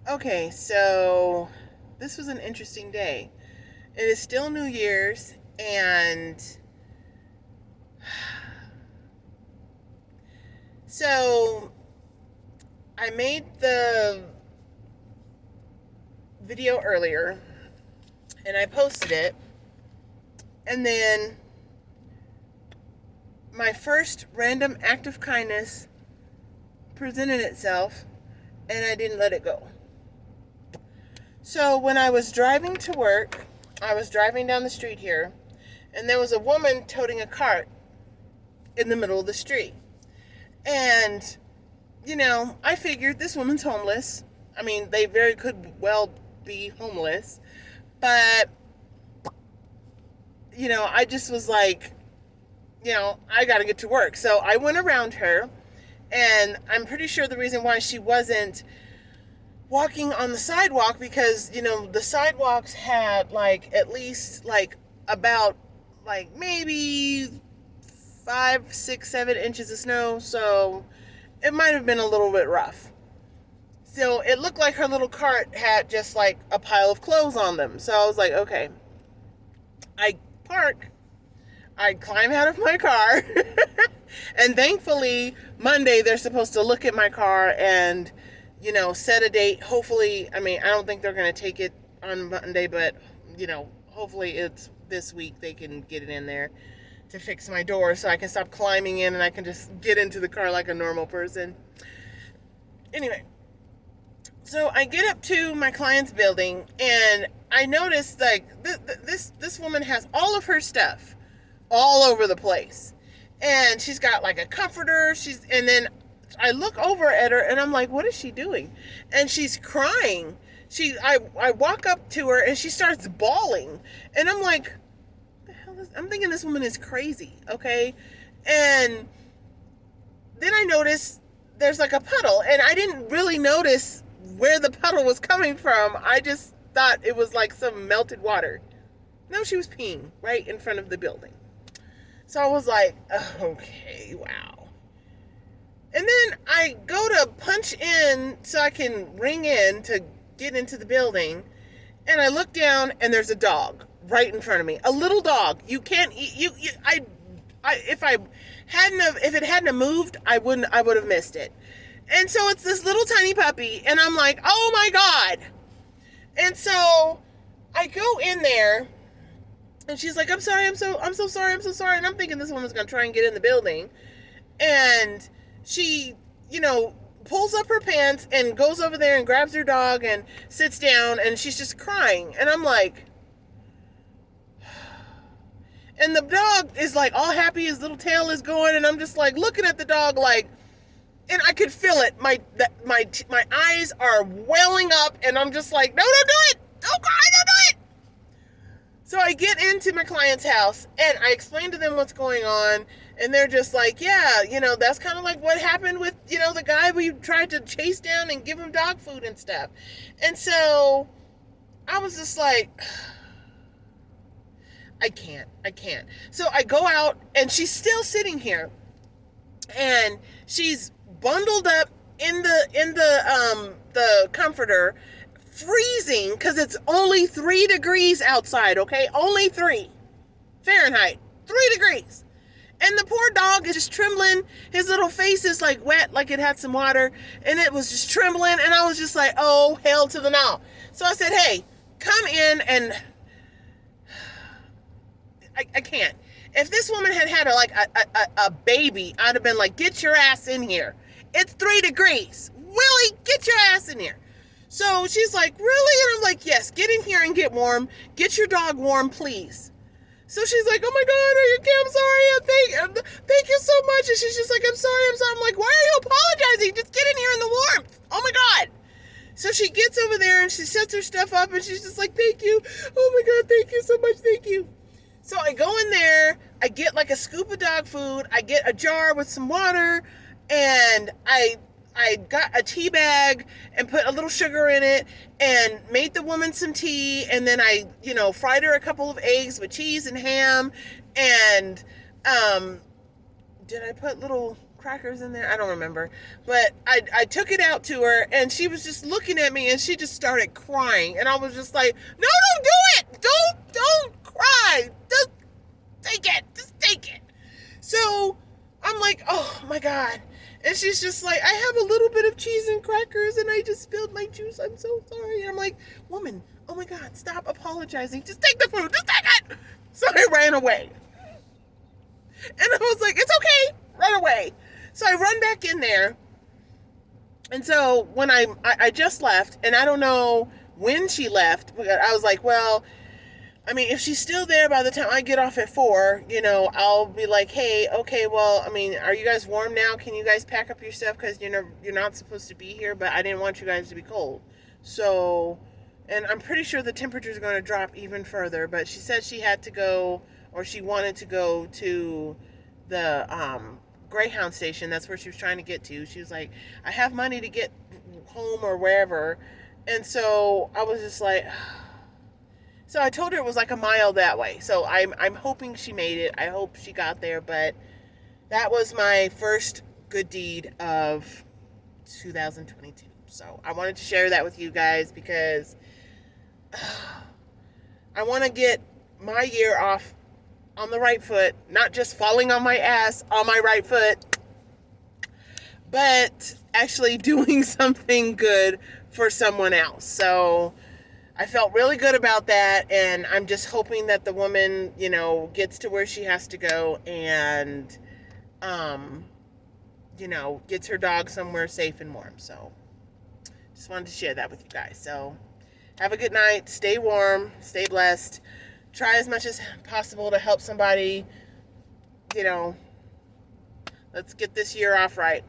Okay, so this was an interesting day. It is still New Year's, and so I made the video earlier and I posted it, and then my first random act of kindness presented itself, and I didn't let it go. So when I was driving to work, I was driving down the street here, and there was a woman toting a cart in the middle of the street. And, I figured this woman's homeless. I mean, they very could well be homeless. But, I just was like, I got to get to work. So I went around her, and I'm pretty sure the reason why she wasn't walking on the sidewalk, because the sidewalks had like at least like about like maybe 5, 6, 7 inches of snow, so it might have been a little bit rough. So it looked like her little cart had just like a pile of clothes on them. So I was like, okay. I park, I climb out of my car, and thankfully Monday they're supposed to look at my car and set a date. Hopefully, I mean, I don't think they're going to take it on Monday, but, hopefully it's this week they can get it in there to fix my door so I can stop climbing in and I can just get into the car like a normal person. Anyway, so I get up to my client's building and I notice like this woman has all of her stuff all over the place. And she's got like a comforter, and then I look over at her and I'm like, what is she doing? And she's crying. I walk up to her and she starts bawling. And I'm like, the hell is, I'm thinking this woman is crazy, okay? And then I notice there's like a puddle, and I didn't really notice where the puddle was coming from. I just thought it was like some melted water. No, she was peeing right in front of the building. So I was like, okay, wow. And then I go to punch in so I can ring in to get into the building. And I look down and there's a dog right in front of me. A little dog. You can't eat, if it hadn't have moved, I would have missed it. And so it's this little tiny puppy and I'm like, oh my God. And so I go in there and she's like, I'm sorry, I'm so sorry, I'm so sorry. And I'm thinking this woman's going to try and get in the building. And she, pulls up her pants and goes over there and grabs her dog and sits down, and she's just crying. And I'm like, and the dog is like all happy, his little tail is going, and I'm just like looking at the dog like, and I could feel it. My eyes are welling up, and I'm just like, no, don't do it. Oh God, don't do it. So I get into my client's house and I explain to them what's going on, and they're just like, yeah, that's kind of like what happened with, the guy we tried to chase down and give him dog food and stuff. And so I was just like, I can't. So I go out and she's still sitting here and she's bundled up in the comforter, freezing because it's only 3 degrees outside, okay? Only 3 Fahrenheit, 3 degrees. And the poor dog is just trembling. His little face is like wet, like it had some water, and it was just trembling. And I was just like, oh, hell to the no. So I said, hey, come in. And I can't. If this woman had had a baby, I'd have been like, get your ass in here. It's 3 degrees. Willie, get your ass in here. So she's like, really? And I'm like, yes, get in here and get warm. Get your dog warm, please. So she's like, oh my God, are you okay? I'm sorry. Thank you so much. And she's just like, I'm sorry. I'm like, why are you apologizing? Just get in here in the warmth. Oh my God. So she gets over there and she sets her stuff up and she's just like, thank you. Oh my God, thank you so much. Thank you. So I go in there, I get like a scoop of dog food, I get a jar with some water, and I got a tea bag and put a little sugar in it and made the woman some tea, and then I, fried her a couple of eggs with cheese and ham, and did I put little crackers in there? I don't remember. But I took it out to her, and she was just looking at me, and she just started crying. And I was just like, no, don't do it. Don't cry. Just take it. Just take it. So I'm like, oh, my God. And she's just like, I have a little bit of cheese and crackers, and I just spilled my juice. I'm so sorry. And I'm like, woman, oh, my God, stop apologizing. Just take the food. Just take it. So I ran away. And I was like, it's okay, run away. So I run back in there. And so when I just left, and I don't know when she left, I was like, well, I mean, if she's still there by the time I get off at 4, I'll be like, hey, okay, well, I mean, are you guys warm now? Can you guys pack up your stuff? Because, you're not supposed to be here, but I didn't want you guys to be cold. So, and I'm pretty sure the temperature's going to drop even further, but she said she had to go, or she wanted to go to the Greyhound station. That's where she was trying to get to. She was like, I have money to get home or wherever. And so I was just like, so I told her it was like a mile that way. So I'm hoping she made it. I hope she got there. But that was my first good deed of 2022. So I wanted to share that with you guys because I want to get my year off on the right foot, not just falling on my ass on my right foot, but actually doing something good for someone else. So I felt really good about that, and I'm just hoping that the woman, gets to where she has to go and, gets her dog somewhere safe and warm. So just wanted to share that with you guys. So have a good night. Stay warm. Stay blessed. Try as much as possible to help somebody, let's get this year off right.